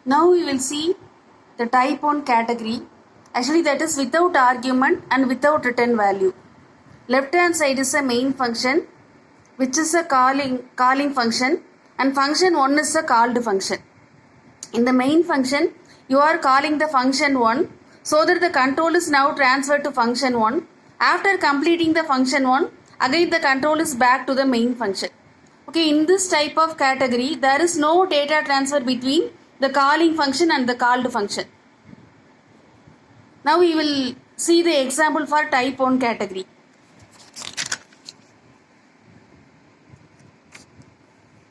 Now we will see the type 1 category. Actually that is without argument and without return value. Left hand side is a main function which is a calling function, and function 1 is a called function. In the main function you are calling the function 1 so that the control is now transferred to function 1. After completing the function 1, again the control is back to the main function. Okay, in this type of category there is no data transfer between the calling function and the called function. Now we will see the example for type 1 category.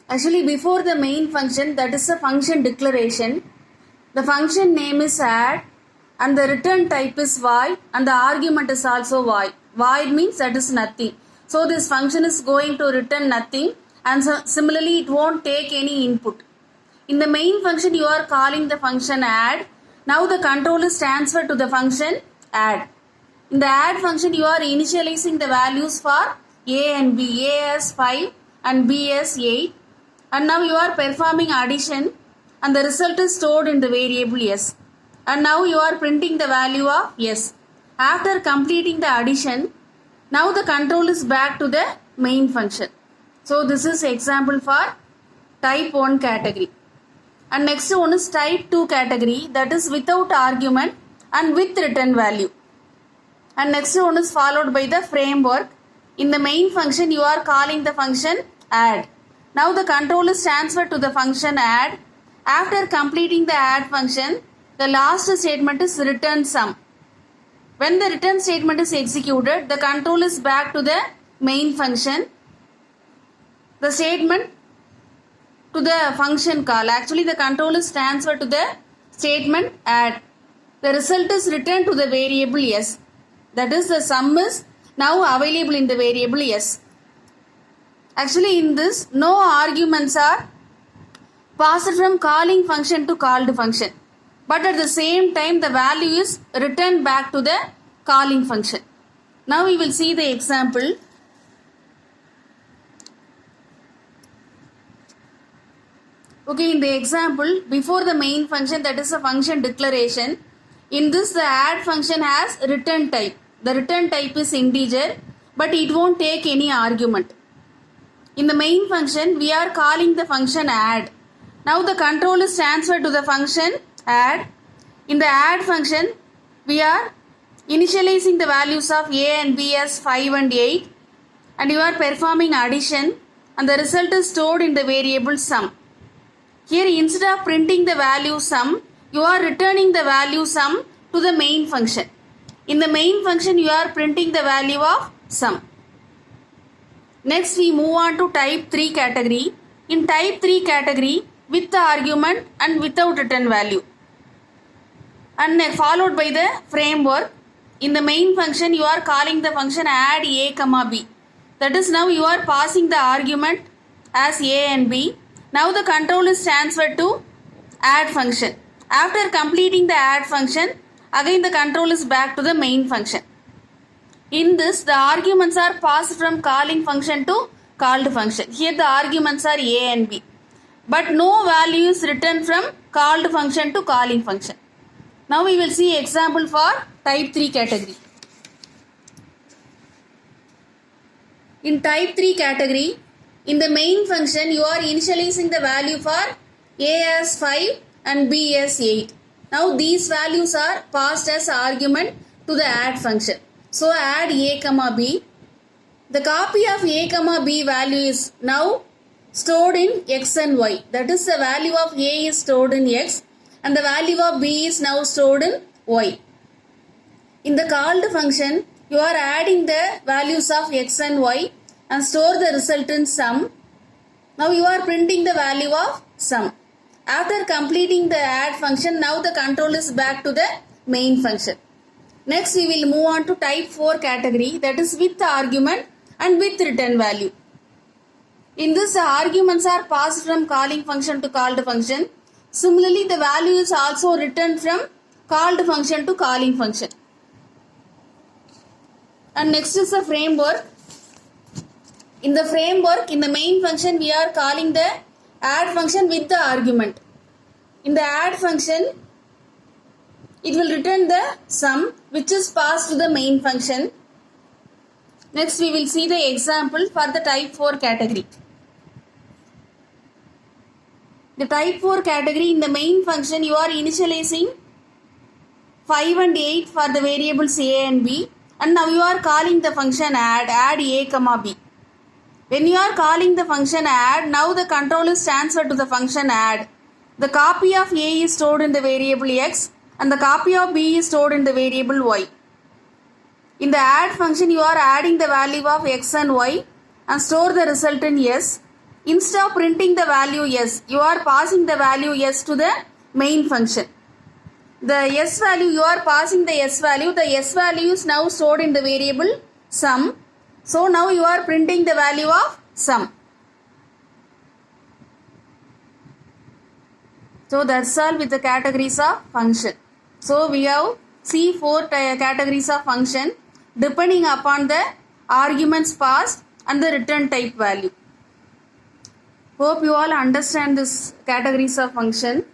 Actually before the main function, that is a function declaration, the function name is add and the return type is void and the argument is also void. Void means that is nothing. So this function is going to return nothing, and so similarly it won't take any input. In the main function you are calling the function add. Now the control is transferred to the function add. In the add function you are initializing the values for a and b, a as 5 and b as 8, and now you are performing addition and the result is stored in the variable s, and now you are printing the value of s. After completing the addition, now the control is back to the main function. So this is example for type 1 category. And next one is type 2 category, that is without argument and with return value. And next one is followed by the framework. In the main function you are calling the function add. Now the control is transferred to the function add. After completing the add function, the last statement is return sum. When the return statement is executed, the control is back to the main function. The statement to the function call. Actually the control is transferred to the statement add. The result is returned to the variable s. That is, the sum is now available in the variable s. Actually in this no arguments are passed from calling function to called function, but at the same time the value is returned back to the calling function. Now we will see the example. Okay, in the example, before the main function, that is a function declaration. In this the add function has return type. The return type is integer, but it won't take any argument. In the main function we are calling the function add. Now the control is transferred to the function add. In the add function we are initializing the values of a and b as 5 and 8, and you are performing addition and the result is stored in the variable sum. Here instead of printing the value sum, you are returning the value sum to the main function. In the main function you are printing the value of sum. Next we move on to type 3 category. In type 3 category, with the argument and without return value, and followed by the framework. In the main function you are calling the function add a comma b. That is, now you are passing the argument as a and b. Now the control is transferred to add function. After completing the add function, again the control is back to the main function. In this the arguments are passed from calling function to called function. Here the arguments are a and b, but no value is returned from called function to calling function. Now we will see example for type 3 category. In type 3 category, in the main function you are initializing the value for a as 5 and b as 8. Now these values are passed as argument to the add function. So add a comma b. The copy of a comma b value is now stored in x and y. That is, the value of a is stored in x and the value of b is now stored in y. In the called function, you are adding the values of x and y and store the result in sum. Now you are printing the value of sum. After completing the add function, now the control is back to the main function. Next we will move on to type 4 category, that is with argument and with return value. In this the arguments are passed from calling function to called function. Similarly the value is also returned from called function to calling function. And next is the framework. In the framework, in the main function we are calling the add function with the argument. In the add function, it will return the sum which is passed to the main function. Next we will see the example for the type 4 category. The type 4 category, in the main function you are initializing 5 and 8 for the variables a and b, and now you are calling the function add a comma b. When you are calling the function add, now the control is transferred to the function add. The copy of a is stored in the variable x and the copy of b is stored in the variable y. In the add function, you are adding the value of x and y and store the result in s. Instead of printing the value s, you are passing the value s to the main function. The s value, you are passing the s value. The s value is now stored in the variable sum. So now you are printing the value of sum. So that's all with the categories of function. So we have four categories of function depending upon the arguments passed and the return type value. Hope you all understand this categories of function.